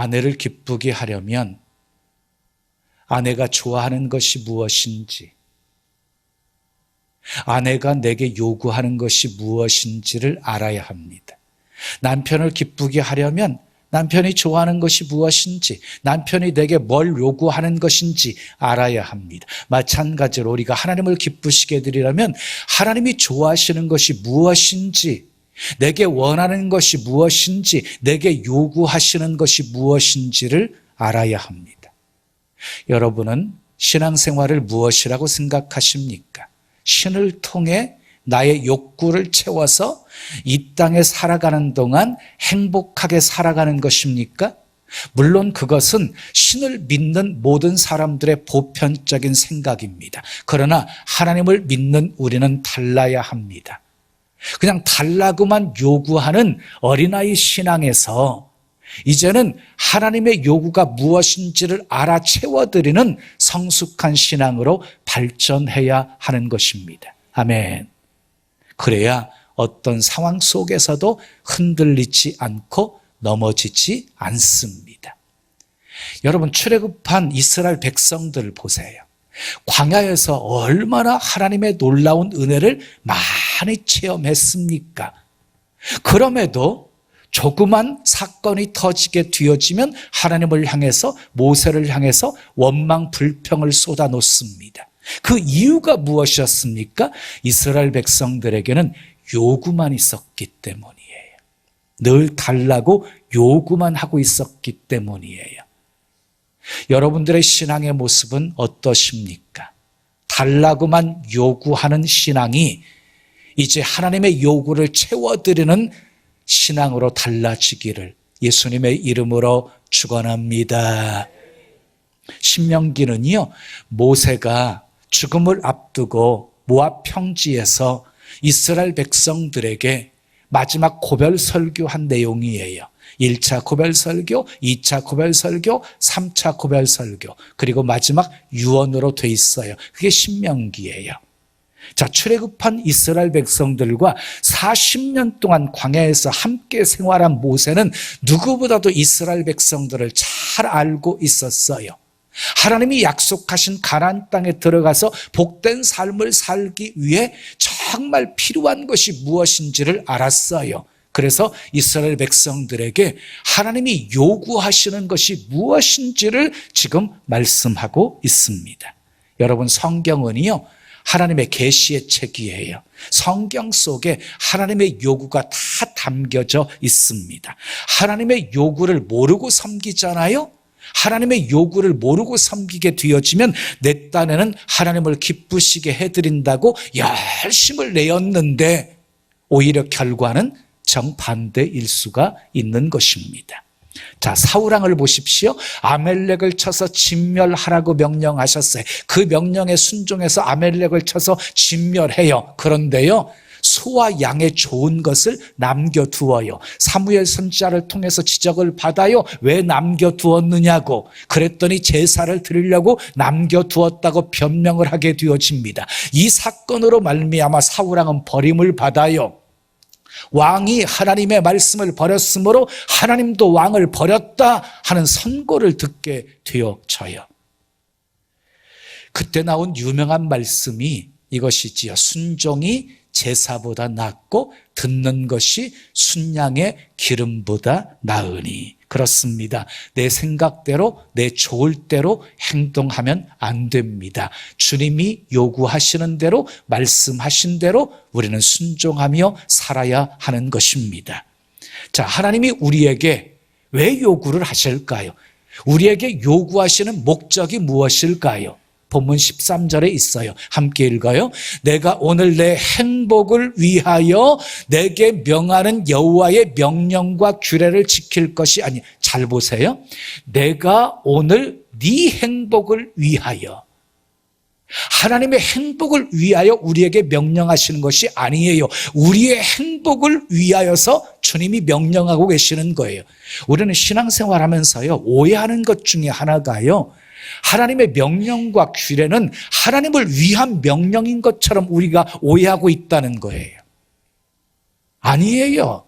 아내를 기쁘게 하려면 아내가 좋아하는 것이 무엇인지, 아내가 내게 요구하는 것이 무엇인지를 알아야 합니다. 남편을 기쁘게 하려면 남편이 좋아하는 것이 무엇인지, 남편이 내게 뭘 요구하는 것인지 알아야 합니다. 마찬가지로 우리가 하나님을 기쁘시게 해드리려면 하나님이 좋아하시는 것이 무엇인지, 내게 원하는 것이 무엇인지, 내게 요구하시는 것이 무엇인지를 알아야 합니다. 여러분은 신앙생활을 무엇이라고 생각하십니까? 신을 통해 나의 욕구를 채워서 이 땅에 살아가는 동안 행복하게 살아가는 것입니까? 물론 그것은 신을 믿는 모든 사람들의 보편적인 생각입니다. 그러나 하나님을 믿는 우리는 달라야 합니다. 그냥 달라고만 요구하는 어린아이 신앙에서 이제는 하나님의 요구가 무엇인지를 알아채워드리는 성숙한 신앙으로 발전해야 하는 것입니다. 아멘. 그래야 어떤 상황 속에서도 흔들리지 않고 넘어지지 않습니다. 여러분, 출애굽한 이스라엘 백성들을 보세요. 광야에서 얼마나 하나님의 놀라운 은혜를 많이 체험했습니까? 그럼에도 조그만 사건이 터지게 되어지면 하나님을 향해서, 모세를 향해서 원망 불평을 쏟아놓습니다. 그 이유가 무엇이었습니까? 이스라엘 백성들에게는 요구만 있었기 때문이에요. 늘 달라고 요구만 하고 있었기 때문이에요. 여러분들의 신앙의 모습은 어떠십니까? 달라고만 요구하는 신앙이 이제 하나님의 요구를 채워드리는 신앙으로 달라지기를 예수님의 이름으로 축원합니다. 신명기는요, 모세가 죽음을 앞두고 모압 평지에서 이스라엘 백성들에게 마지막 고별 설교한 내용이에요. 1차 고별 설교, 2차 고별 설교, 3차 고별 설교, 그리고 마지막 유언으로 돼 있어요. 그게 신명기예요. 자, 출애굽한 이스라엘 백성들과 40년 동안 광야에서 함께 생활한 모세는 누구보다도 이스라엘 백성들을 잘 알고 있었어요. 하나님이 약속하신 가나안 땅에 들어가서 복된 삶을 살기 위해 정말 필요한 것이 무엇인지를 알았어요. 그래서 이스라엘 백성들에게 하나님이 요구하시는 것이 무엇인지를 지금 말씀하고 있습니다. 여러분, 성경은요, 하나님의 계시의 책이에요. 성경 속에 하나님의 요구가 다 담겨져 있습니다. 하나님의 요구를 모르고 섬기잖아요. 하나님의 요구를 모르고 섬기게 되어지면 내 딴에는 하나님을 기쁘시게 해드린다고 열심을 내었는데 오히려 결과는 정반대일 수가 있는 것입니다. 자, 사울왕을 보십시오. 아멜렉을 쳐서 진멸하라고 명령하셨어요. 그 명령에 순종해서 아멜렉을 쳐서 진멸해요. 그런데요, 소와 양의 좋은 것을 남겨두어요. 사무엘 선지자를 통해서 지적을 받아요. 왜 남겨두었느냐고. 그랬더니 제사를 드리려고 남겨두었다고 변명을 하게 되어집니다. 이 사건으로 말미암아 사울왕은 버림을 받아요. 왕이 하나님의 말씀을 버렸으므로 하나님도 왕을 버렸다 하는 선고를 듣게 되어져요. 그때 나온 유명한 말씀이 이것이지요. 순종이 제사보다 낫고 듣는 것이 순양의 기름보다 나으니. 그렇습니다. 내 생각대로, 내 좋을 대로 행동하면 안 됩니다. 주님이 요구하시는 대로, 말씀하신 대로 우리는 순종하며 살아야 하는 것입니다. 자, 하나님이 우리에게 왜 요구를 하실까요? 우리에게 요구하시는 목적이 무엇일까요? 본문 13절에 있어요. 함께 읽어요. 내가 오늘 내 행복을 위하여 내게 명하는 여호와의 명령과 규례를 지킬 것이 아니, 잘 보세요. 내가 오늘 네 행복을 위하여, 하나님의 행복을 위하여 우리에게 명령하시는 것이 아니에요. 우리의 행복을 위하여서 주님이 명령하고 계시는 거예요. 우리는 신앙생활하면서요, 오해하는 것 중에 하나가요, 하나님의 명령과 규례는 하나님을 위한 명령인 것처럼 우리가 오해하고 있다는 거예요. 아니에요.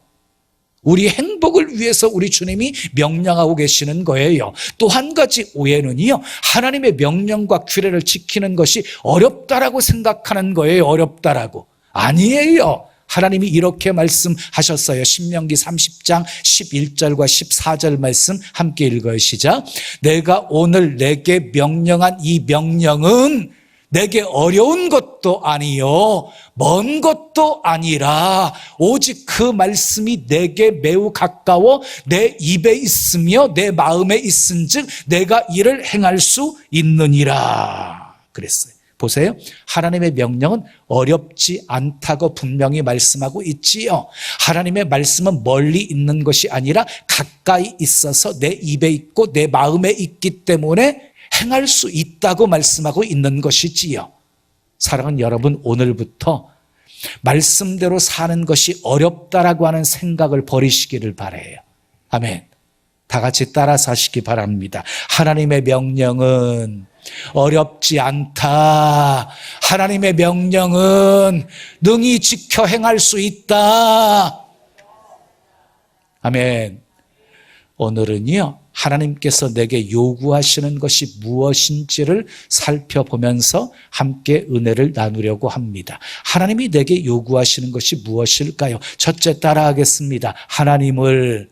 우리 행복을 위해서 우리 주님이 명령하고 계시는 거예요. 또 한 가지 오해는요, 하나님의 명령과 규례를 지키는 것이 어렵다라고 생각하는 거예요. 어렵다라고. 아니에요. 하나님이 이렇게 말씀하셨어요. 신명기 30장 11절과 14절 말씀 함께 읽어요. 시작. 내가 오늘 내게 명령한 이 명령은 내게 어려운 것도 아니요 먼 것도 아니라 오직 그 말씀이 내게 매우 가까워 내 입에 있으며 내 마음에 있은즉 내가 이를 행할 수 있느니라 그랬어요. 보세요. 하나님의 명령은 어렵지 않다고 분명히 말씀하고 있지요. 하나님의 말씀은 멀리 있는 것이 아니라 가까이 있어서 내 입에 있고 내 마음에 있기 때문에 행할 수 있다고 말씀하고 있는 것이지요. 사랑하는 여러분, 오늘부터 말씀대로 사는 것이 어렵다라고 하는 생각을 버리시기를 바라요. 아멘. 다 같이 따라서 하시기 바랍니다. 하나님의 명령은 어렵지 않다. 하나님의 명령은 능히 지켜 행할 수 있다. 아멘. 오늘은요, 하나님께서 내게 요구하시는 것이 무엇인지를 살펴보면서 함께 은혜를 나누려고 합니다. 하나님이 내게 요구하시는 것이 무엇일까요? 첫째 따라하겠습니다. 하나님을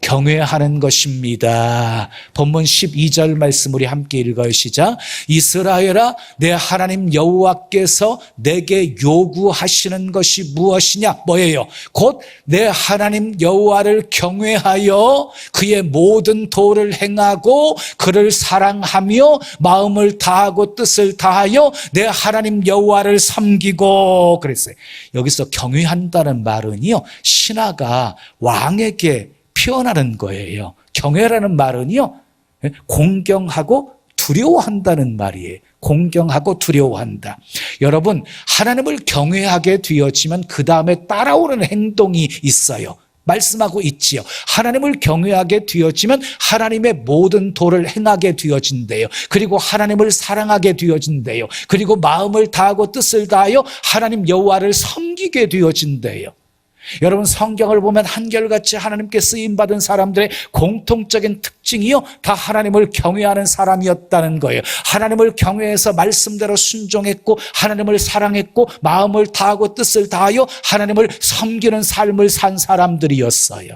경외하는 것입니다. 본문 12절 말씀 우리 함께 읽어요. 시작. 이스라엘아, 내 하나님 여호와께서 내게 요구하시는 것이 무엇이냐? 뭐예요? 곧 내 하나님 여호와를 경외하여 그의 모든 도를 행하고 그를 사랑하며 마음을 다하고 뜻을 다하여 내 하나님 여호와를 섬기고 그랬어요. 여기서 경외한다는 말은요, 신하가 왕에게 표현하는 거예요. 경외라는 말은요, 공경하고 두려워한다는 말이에요. 공경하고 두려워한다. 여러분, 하나님을 경외하게 되어지면 그 다음에 따라오는 행동이 있어요. 말씀하고 있지요. 하나님을 경외하게 되어지면 하나님의 모든 도를 행하게 되어진대요. 그리고 하나님을 사랑하게 되어진대요. 그리고 마음을 다하고 뜻을 다하여 하나님 여호와를 섬기게 되어진대요. 여러분, 성경을 보면 한결같이 하나님께 쓰임받은 사람들의 공통적인 특징이요, 다 하나님을 경외하는 사람이었다는 거예요. 하나님을 경외해서 말씀대로 순종했고 하나님을 사랑했고 마음을 다하고 뜻을 다하여 하나님을 섬기는 삶을 산 사람들이었어요.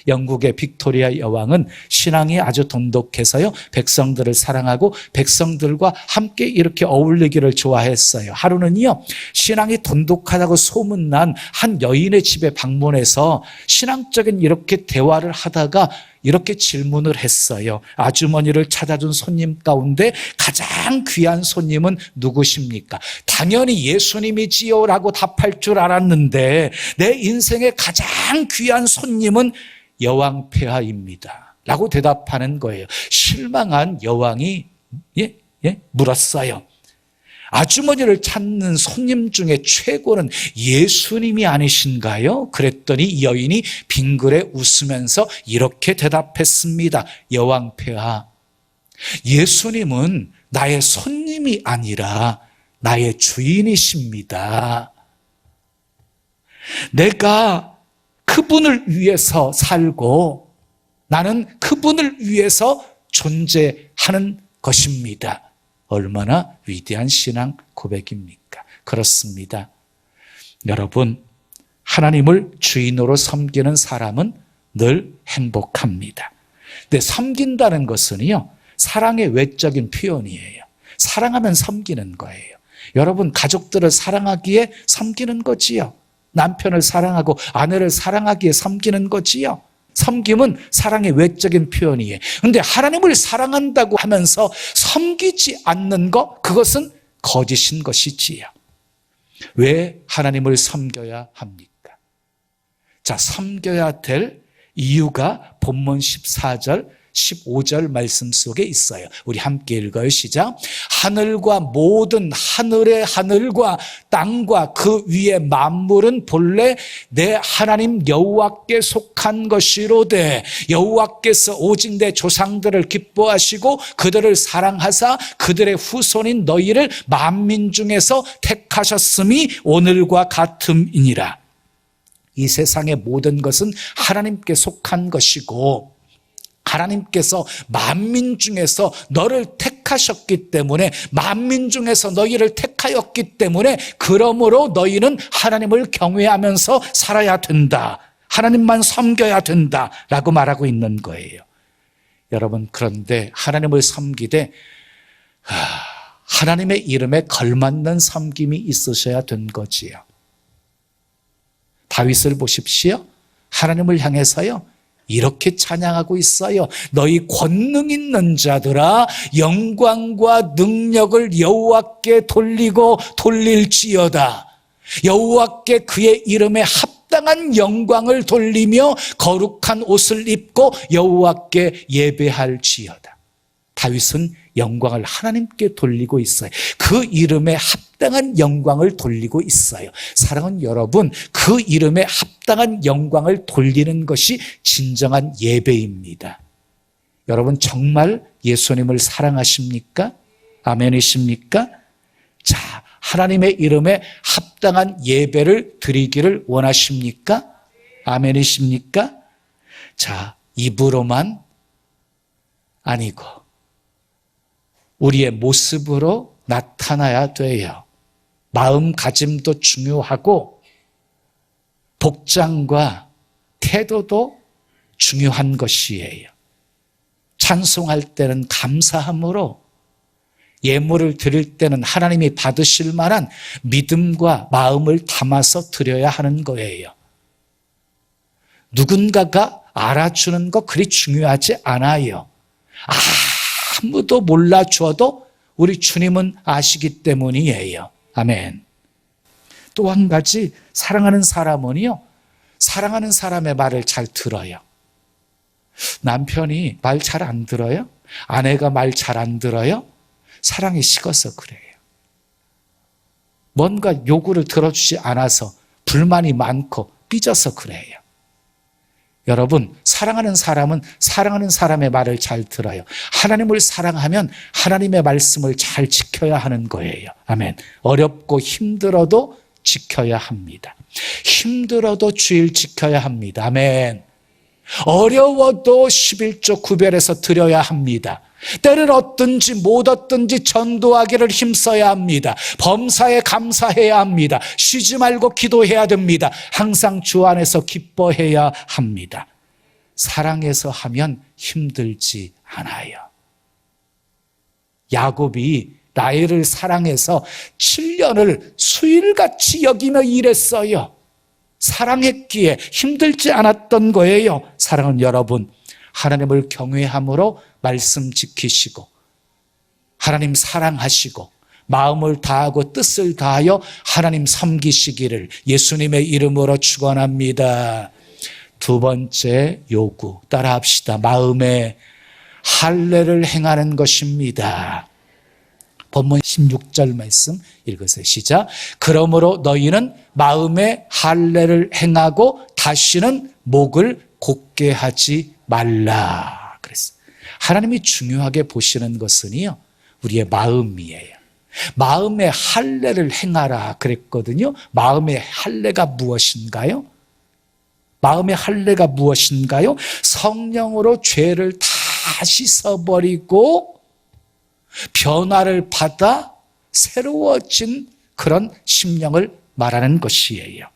영국의 빅토리아 여왕은 신앙이 아주 돈독해서요, 백성들을 사랑하고 백성들과 함께 이렇게 어울리기를 좋아했어요. 하루는요, 신앙이 돈독하다고 소문난 한 여인의 집에 방문해서 신앙적인 이렇게 대화를 하다가 이렇게 질문을 했어요. 아주머니를 찾아준 손님 가운데 가장 귀한 손님은 누구십니까? 당연히 예수님이지요 라고 답할 줄 알았는데 내 인생의 가장 귀한 손님은 여왕 폐하입니다 라고 대답하는 거예요. 실망한 여왕이 물었어요. 아주머니를 찾는 손님 중에 최고는 예수님이 아니신가요? 그랬더니 이 여인이 빙그레 웃으면서 이렇게 대답했습니다. 여왕 폐하, 예수님은 나의 손님이 아니라 나의 주인이십니다. 내가 그분을 위해서 살고 나는 그분을 위해서 존재하는 것입니다. 얼마나 위대한 신앙 고백입니까? 그렇습니다. 여러분, 하나님을 주인으로 섬기는 사람은 늘 행복합니다. 근데 섬긴다는 것은요, 사랑의 외적인 표현이에요. 사랑하면 섬기는 거예요. 여러분, 가족들을 사랑하기에 섬기는 거지요. 남편을 사랑하고 아내를 사랑하기에 섬기는 거지요. 섬김은 사랑의 외적인 표현이에요. 그런데 하나님을 사랑한다고 하면서 섬기지 않는 것, 그것은 거짓인 것이지요. 왜 하나님을 섬겨야 합니까? 자, 섬겨야 될 이유가 본문 14절 15절 말씀 속에 있어요. 우리 함께 읽어요. 시작. 하늘과 모든 하늘의 하늘과 땅과 그 위의 만물은 본래 내 하나님 여호와께 속한 것이로되 여호와께서 오직 내 조상들을 기뻐하시고 그들을 사랑하사 그들의 후손인 너희를 만민 중에서 택하셨음이 오늘과 같음이니라. 이 세상의 모든 것은 하나님께 속한 것이고 하나님께서 만민 중에서 너를 택하셨기 때문에 만민 중에서 너희를 택하였기 때문에 그러므로 너희는 하나님을 경외하면서 살아야 된다. 하나님만 섬겨야 된다라고 말하고 있는 거예요. 여러분, 그런데 하나님을 섬기되 하나님의 이름에 걸맞는 섬김이 있으셔야 된 거지요. 다윗을 보십시오. 하나님을 향해서요 이렇게 찬양하고 있어요. 너희 권능 있는 자들아 영광과 능력을 여호와께 돌리고 돌릴지어다. 여호와께 그의 이름에 합당한 영광을 돌리며 거룩한 옷을 입고 여호와께 예배할지어다. 다윗은 영광을 하나님께 돌리고 있어요. 그 이름에 합당한 영광을 돌리고 있어요. 사랑하는 여러분, 그 이름에 합당한 영광을 돌리는 것이 진정한 예배입니다. 여러분, 정말 예수님을 사랑하십니까? 아멘이십니까? 자, 하나님의 이름에 합당한 예배를 드리기를 원하십니까? 아멘이십니까? 자, 입으로만 아니고 우리의 모습으로 나타나야 돼요. 마음가짐도 중요하고 복장과 태도도 중요한 것이에요. 찬송할 때는 감사함으로, 예물을 드릴 때는 하나님이 받으실 만한 믿음과 마음을 담아서 드려야 하는 거예요. 누군가가 알아주는 거 그리 중요하지 않아요. 아무도 몰라줘도 우리 주님은 아시기 때문이에요. 아멘. 또 한 가지, 사랑하는 사람은요, 사랑하는 사람의 말을 잘 들어요. 남편이 말 잘 안 들어요? 아내가 말 잘 안 들어요? 사랑이 식어서 그래요. 뭔가 요구를 들어주지 않아서 불만이 많고 삐져서 그래요. 여러분, 사랑하는 사람은 사랑하는 사람의 말을 잘 들어요. 하나님을 사랑하면 하나님의 말씀을 잘 지켜야 하는 거예요. 아멘. 어렵고 힘들어도 지켜야 합니다. 힘들어도 주일 지켜야 합니다. 아멘. 어려워도 11조 구별해서 드려야 합니다. 때를 얻든지 못 얻든지 전도하기를 힘써야 합니다. 범사에 감사해야 합니다. 쉬지 말고 기도해야 됩니다. 항상 주 안에서 기뻐해야 합니다. 사랑해서 하면 힘들지 않아요. 야곱이 라헬을 사랑해서 7년을 수일같이 여기며 일했어요. 사랑했기에 힘들지 않았던 거예요. 사랑하는 여러분, 하나님을 경외함으로 말씀 지키시고 하나님 사랑하시고 마음을 다하고 뜻을 다하여 하나님 섬기시기를 예수님의 이름으로 축원합니다. 두 번째 요구 따라합시다. 마음에 할례를 행하는 것입니다. 본문 16절 말씀 읽으세요. 시작. 그러므로 너희는 마음에 할례를 행하고 다시는 목을 곧게 하지 말라. 그랬어요. 하나님이 중요하게 보시는 것은요, 우리의 마음이에요. 마음에 할례를 행하라 그랬거든요. 마음의 할례가 무엇인가요? 마음의 할례가 무엇인가요? 성령으로 죄를 다 씻어버리고 변화를 받아 새로워진 그런 심령을 말하는 것이에요.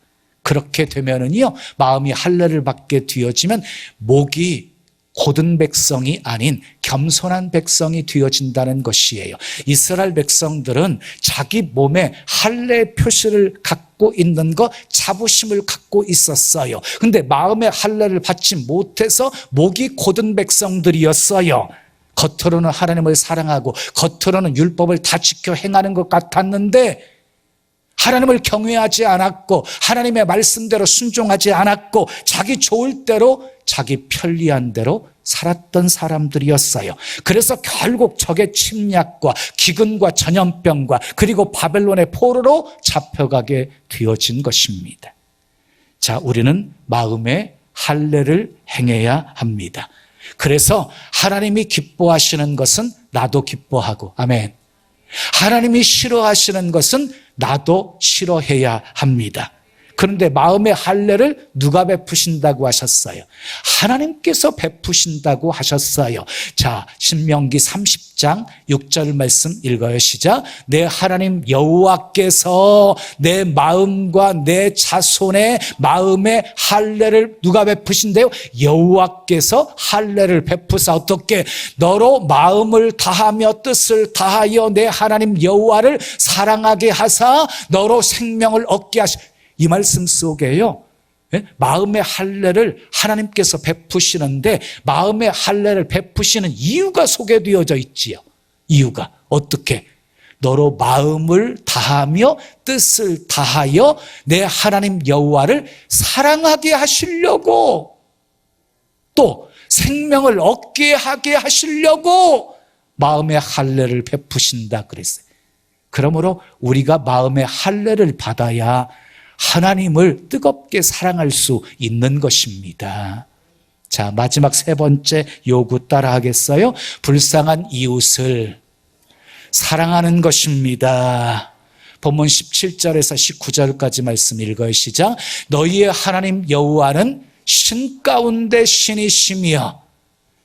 그렇게 되면은요, 마음이 할례를 받게 되어지면 목이 고든 백성이 아닌 겸손한 백성이 되어진다는 것이에요. 이스라엘 백성들은 자기 몸에 할례 표시를 갖고 있는 거, 자부심을 갖고 있었어요. 근데 마음에 할례를 받지 못해서 목이 고든 백성들이었어요. 겉으로는 하나님을 사랑하고 겉으로는 율법을 다 지켜 행하는 것 같았는데 하나님을 경외하지 않았고 하나님의 말씀대로 순종하지 않았고 자기 좋을 대로 자기 편리한 대로 살았던 사람들이었어요. 그래서 결국 적의 침략과 기근과 전염병과 그리고 바벨론의 포로로 잡혀가게 되어진 것입니다. 자, 우리는 마음에 할례를 행해야 합니다. 그래서 하나님이 기뻐하시는 것은 나도 기뻐하고, 아멘. 하나님이 싫어하시는 것은 나도 싫어해야 합니다. 그런데 마음의 할례를 누가 베푸신다고 하셨어요? 하나님께서 베푸신다고 하셨어요. 자, 신명기 30장 6절 말씀 읽어요. 시작. 내 하나님 여호와께서 내 마음과 내 자손의 마음의 할례를 누가 베푸신대요? 여호와께서 할례를 베푸사 어떻게? 너로 마음을 다하며 뜻을 다하여 내 하나님 여호와를 사랑하게 하사 너로 생명을 얻게 하시. 이 말씀 속에요, 마음의 할례를 하나님께서 베푸시는데 마음의 할례를 베푸시는 이유가 소개되어져 있지요. 이유가 어떻게? 너로 마음을 다하며 뜻을 다하여 내 하나님 여호와를 사랑하게 하시려고, 또 생명을 얻게 하게 하시려고 마음의 할례를 베푸신다 그랬어요. 그러므로 우리가 마음의 할례를 받아야 하나님을 뜨겁게 사랑할 수 있는 것입니다. 자, 마지막 세 번째 요구 따라 하겠어요? 불쌍한 이웃을 사랑하는 것입니다. 본문 17절에서 19절까지 말씀 읽어요. 시작. 너희의 하나님 여호와는 신 가운데 신이시며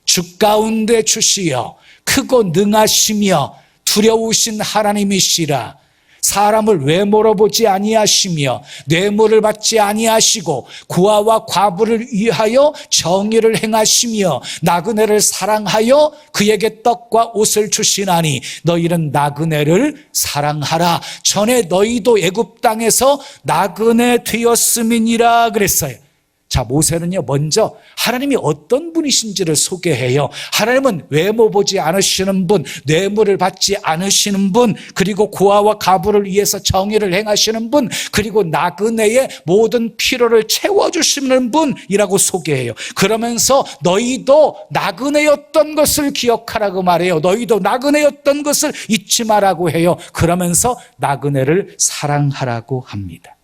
주 가운데 주시여 크고 능하시며 두려우신 하나님이시라. 사람을 외모로 보지 아니하시며 뇌물을 받지 아니하시고 고아와 과부를 위하여 정의를 행하시며 나그네를 사랑하여 그에게 떡과 옷을 주시나니 너희는 나그네를 사랑하라. 전에 너희도 애굽 땅에서 나그네 되었음이니라 그랬어요. 자, 모세는요, 먼저 하나님이 어떤 분이신지를 소개해요. 하나님은 외모 보지 않으시는 분, 뇌물을 받지 않으시는 분, 그리고 고아와 과부를 위해서 정의를 행하시는 분, 그리고 나그네의 모든 필요를 채워주시는 분이라고 소개해요. 그러면서 너희도 나그네였던 것을 기억하라고 말해요. 너희도 나그네였던 것을 잊지 마라고 해요. 그러면서 나그네를 사랑하라고 합니다.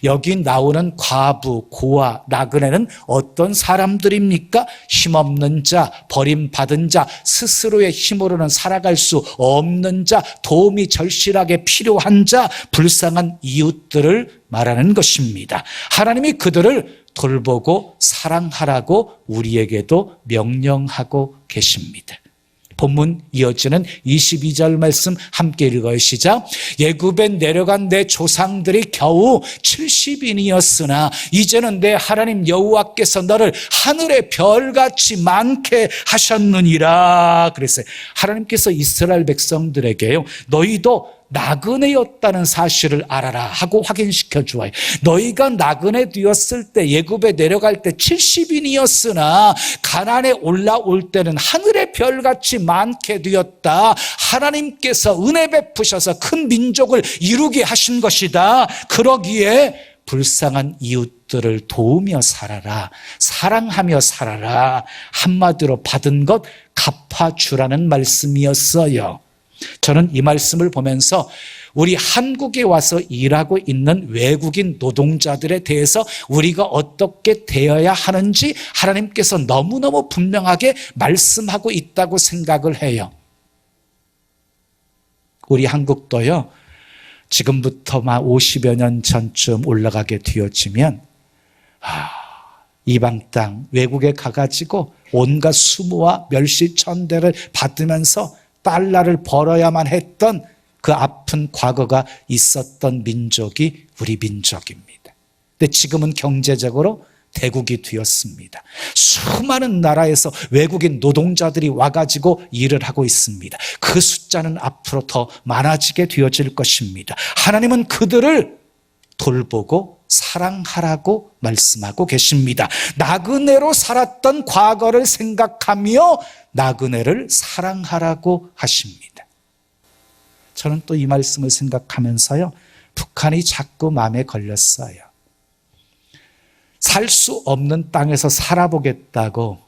여기 나오는 과부, 고아, 나그네는 어떤 사람들입니까? 힘없는 자, 버림받은 자, 스스로의 힘으로는 살아갈 수 없는 자, 도움이 절실하게 필요한 자, 불쌍한 이웃들을 말하는 것입니다. 하나님이 그들을 돌보고 사랑하라고 우리에게도 명령하고 계십니다. 본문 이어지는 22절 말씀 함께 읽어요. 시작. 애굽에 내려간 내 조상들이 겨우 70인이었으나 이제는 내 하나님 여호와께서 너를 하늘의 별같이 많게 하셨느니라 그랬어요. 하나님께서 이스라엘 백성들에게요, 너희도 나그네였다는 사실을 알아라 하고 확인시켜 주어요. 너희가 나그네 되었을 때, 애굽에 내려갈 때 70인이었으나 가나안에 올라올 때는 하늘의 별같이 많게 되었다. 하나님께서 은혜 베푸셔서 큰 민족을 이루게 하신 것이다. 그러기에 불쌍한 이웃들을 도우며 살아라, 사랑하며 살아라. 한마디로 받은 것 갚아주라는 말씀이었어요. 저는 이 말씀을 보면서 우리 한국에 와서 일하고 있는 외국인 노동자들에 대해서 우리가 어떻게 되어야 하는지 하나님께서 너무너무 분명하게 말씀하고 있다고 생각을 해요. 우리 한국도요, 지금부터 막 50여 년 전쯤 올라가게 되어지면 이방 땅 외국에 가가지고 온갖 수모와 멸시천대를 받으면서 달러를 벌어야만 했던 그 아픈 과거가 있었던 민족이 우리 민족입니다. 근데 지금은 경제적으로 대국이 되었습니다. 수많은 나라에서 외국인 노동자들이 와가지고 일을 하고 있습니다. 그 숫자는 앞으로 더 많아지게 되어질 것입니다. 하나님은 그들을 돌보고 사랑하라고 말씀하고 계십니다. 나그네로 살았던 과거를 생각하며 나그네를 사랑하라고 하십니다. 저는 또 이 말씀을 생각하면서요, 북한이 자꾸 마음에 걸렸어요. 살 수 없는 땅에서 살아보겠다고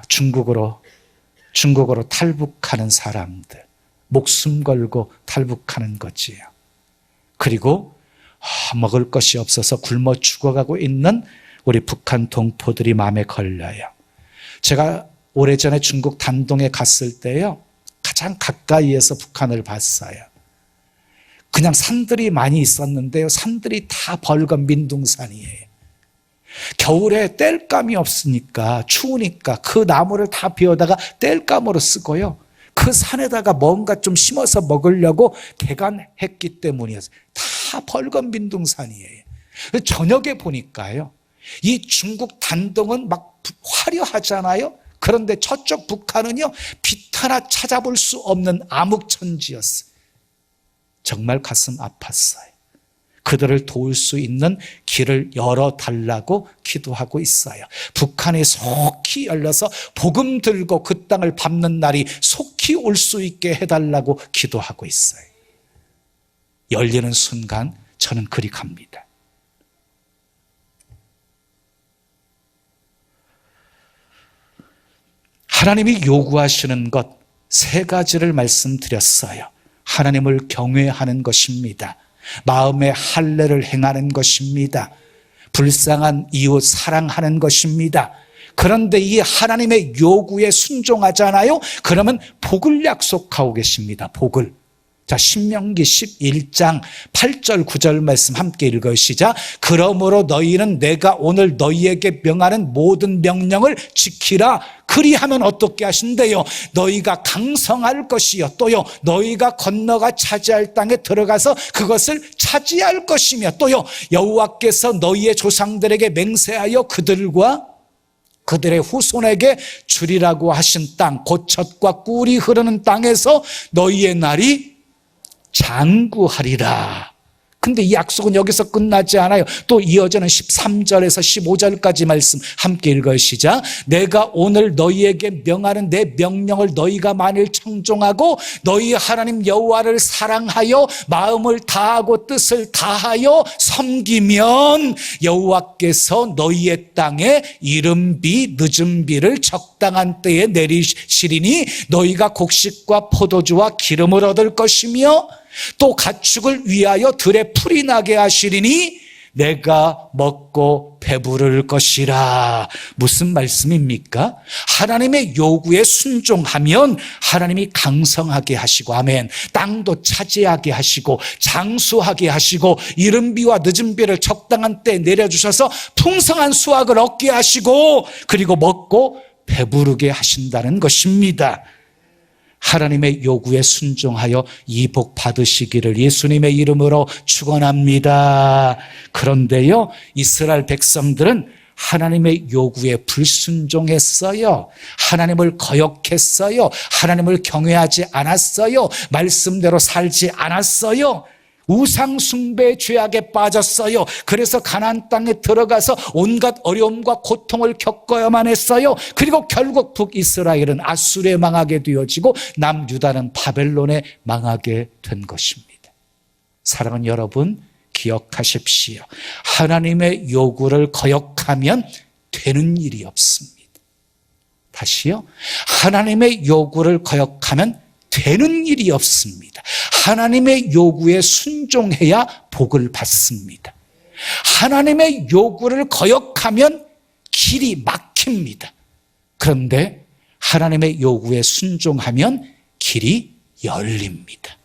중국으로 탈북하는 사람들, 목숨 걸고 탈북하는 거지요. 그리고 먹을 것이 없어서 굶어 죽어가고 있는 우리 북한 동포들이 마음에 걸려요. 제가 오래전에 중국 단동에 갔을 때요, 가장 가까이에서 북한을 봤어요. 그냥 산들이 많이 있었는데요, 산들이 다 벌건 민둥산이에요. 겨울에 땔감이 없으니까, 추우니까 그 나무를 다 베어다가 땔감으로 쓰고요, 그 산에다가 뭔가 좀 심어서 먹으려고 개간했기 때문이었어요. 다 벌건 민둥산이에요. 저녁에 보니까요, 이 중국 단동은 막 화려하잖아요. 그런데 저쪽 북한은요, 빛 하나 찾아볼 수 없는 암흑천지였어요. 정말 가슴 아팠어요. 그들을 도울 수 있는 길을 열어달라고 기도하고 있어요. 북한이 속히 열려서 복음 들고 그 땅을 밟는 날이 속히 올 수 있게 해달라고 기도하고 있어요. 열리는 순간 저는 그리 갑니다. 하나님이 요구하시는 것 3가지를 말씀드렸어요. 하나님을 경외하는 것입니다. 마음의 할례를 행하는 것입니다. 불쌍한 이웃 사랑하는 것입니다. 그런데 이 하나님의 요구에 순종하잖아요. 그러면 복을 약속하고 계십니다. 복을. 자, 신명기 11장 8절 9절 말씀 함께 읽어요. 시작. 그러므로 너희는 내가 오늘 너희에게 명하는 모든 명령을 지키라. 그리하면 어떻게 하신대요? 너희가 강성할 것이요, 또요 너희가 건너가 차지할 땅에 들어가서 그것을 차지할 것이며, 또요 여호와께서 너희의 조상들에게 맹세하여 그들과 그들의 후손에게 주리라고 하신 땅, 곧 젖과 꿀이 흐르는 땅에서 너희의 날이 장구하리라. 근데 이 약속은 여기서 끝나지 않아요. 또 이어지는 13절에서 15절까지 말씀 함께 읽어요. 시작. 내가 오늘 너희에게 명하는 내 명령을 너희가 만일 청종하고 너희 하나님 여호와를 사랑하여 마음을 다하고 뜻을 다하여 섬기면 여호와께서 너희의 땅에 이른비 늦은 비를 적당한 때에 내리시리니 너희가 곡식과 포도주와 기름을 얻을 것이며 또 가축을 위하여 들에 풀이 나게 하시리니 내가 먹고 배부를 것이라. 무슨 말씀입니까? 하나님의 요구에 순종하면 하나님이 강성하게 하시고, 아멘, 땅도 차지하게 하시고 장수하게 하시고 이른 비와 늦은 비를 적당한 때에 내려주셔서 풍성한 수확을 얻게 하시고 그리고 먹고 배부르게 하신다는 것입니다. 하나님의 요구에 순종하여 이 복 받으시기를 예수님의 이름으로 축원합니다. 그런데요, 이스라엘 백성들은 하나님의 요구에 불순종했어요. 하나님을 거역했어요. 하나님을 경외하지 않았어요. 말씀대로 살지 않았어요. 우상 숭배의 죄악에 빠졌어요. 그래서 가나안 땅에 들어가서 온갖 어려움과 고통을 겪어야만 했어요. 그리고 결국 북이스라엘은 아수르에 망하게 되어지고 남유다는 바벨론에 망하게 된 것입니다. 사랑하는 여러분, 기억하십시오. 하나님의 요구를 거역하면 되는 일이 없습니다. 다시요. 하나님의 요구를 거역하면 되는 일이 없습니다. 하나님의 요구에 순종해야 복을 받습니다. 하나님의 요구를 거역하면 길이 막힙니다. 그런데 하나님의 요구에 순종하면 길이 열립니다.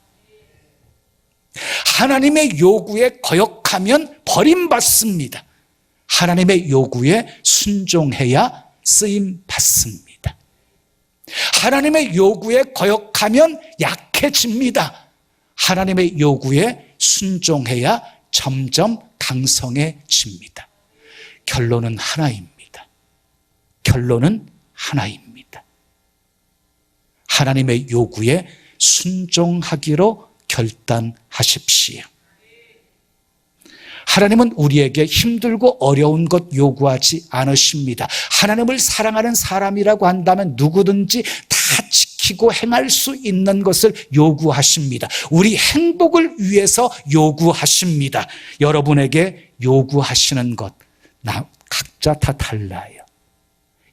하나님의 요구에 거역하면 버림받습니다. 하나님의 요구에 순종해야 쓰임 받습니다. 하나님의 요구에 거역하면 약해집니다. 하나님의 요구에 순종해야 점점 강성해집니다. 결론은 하나입니다. 결론은 하나입니다. 하나님의 요구에 순종하기로 결단하십시오. 하나님은 우리에게 힘들고 어려운 것 요구하지 않으십니다. 하나님을 사랑하는 사람이라고 한다면 누구든지 다 지키고 행할 수 있는 것을 요구하십니다. 우리 행복을 위해서 요구하십니다. 여러분에게 요구하시는 것 각자 다 달라요.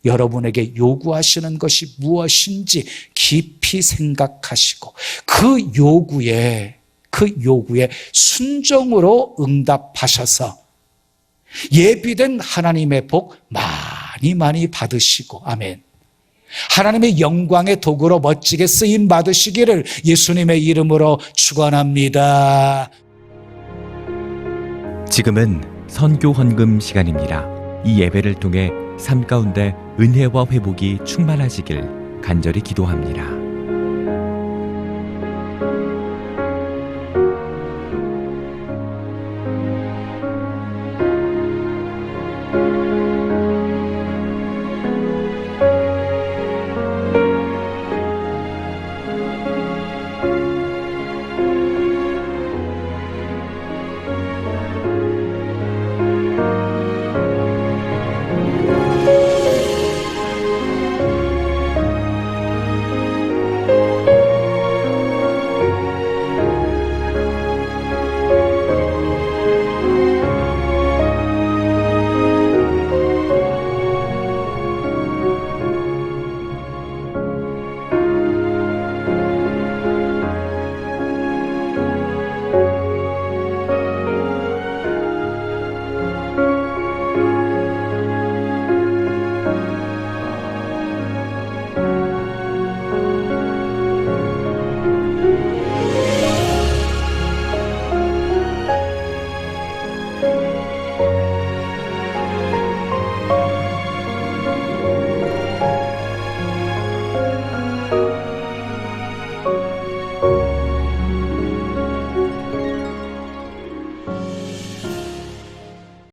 여러분에게 요구하시는 것이 무엇인지 깊이 생각하시고 그 요구에 순종으로 응답하셔서 예비된 하나님의 복 많이 받으시고, 아멘, 하나님의 영광의 도구로 멋지게 쓰임 받으시기를 예수님의 이름으로 축원합니다. 지금은 선교 헌금 시간입니다. 이 예배를 통해 삶 가운데 은혜와 회복이 충만하시길 간절히 기도합니다.